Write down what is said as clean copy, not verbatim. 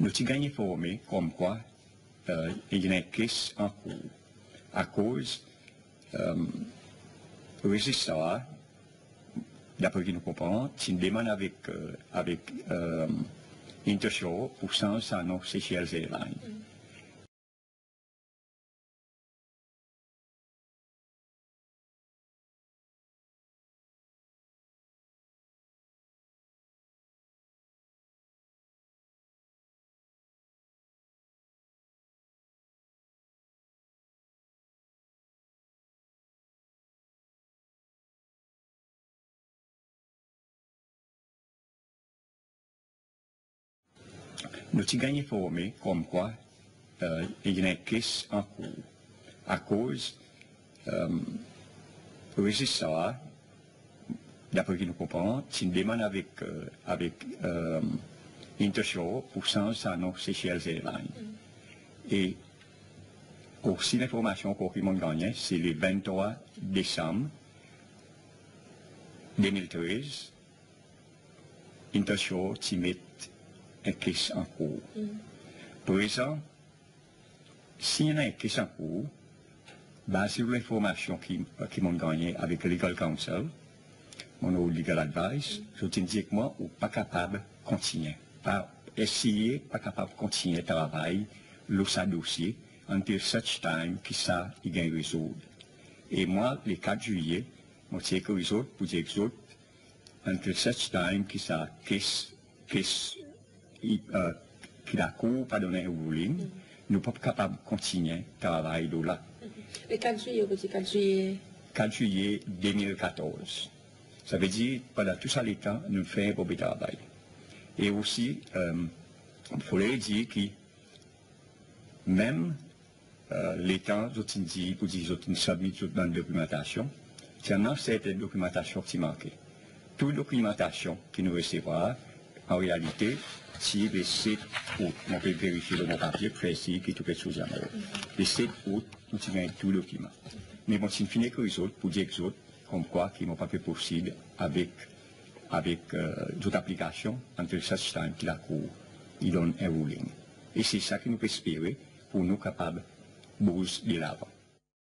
nous avons gagné formé comme quoi il y a une caisse en cours à cause résistant, d'après ce que nous comprenons, c'est une demande avec Intershore pour sens à nos Seychelles Airlines. Nous avons gagné formé comme quoi il y a une caisse en cours à cause résistant, d'après ce que nous comprenons, c'est une demande avec Intershore pour sens à nos Seychelles Airlines. Et aussi l'information qu'on a gagnée, c'est le 23 décembre 2013, Intershore met une caisse en cours. Pour ça, s'il y a une caisse en cours, basé sur l'information qui m'ont gagné avec le Legal Counsel, mon legal advice, je te dis que moi, je ne suis pas capable de continuer. Pas essayer, pas capable de continuer le travail, le dossier, until such time que ça, il y a résoudre. Et moi, le 4 juillet, je sais que résoudre pour dire que until such time que ça, qui la cour pas donné un ruling, nous ne sommes pas capables de continuer le travail de là. Le 4 juillet, vous dites 4 juillet 4 juillet 2014. Ça veut dire, pendant tout ça, les temps, nous faisons un beau travail. Et aussi, il faudrait dire que même les temps, nous dit, pour dire, nous sommes dans la documentation, c'est certaines documentations qui manquent. Toute documentation qui nous recevra, en réalité, si le 7 août, on peut vérifier dans mon papier précis qui tout est sous la main. Le 7 août, nous avons tout le document. Mais bon, c'est fini que les autres, pour dire que les autres, comme quoi, qui n'ont pas pu poursuivre avec d'autres applications, entre such time que la Cour, ils donnent un ruling. Et c'est ça que nous pouvons espérer pour nous capables de bouger de l'avant.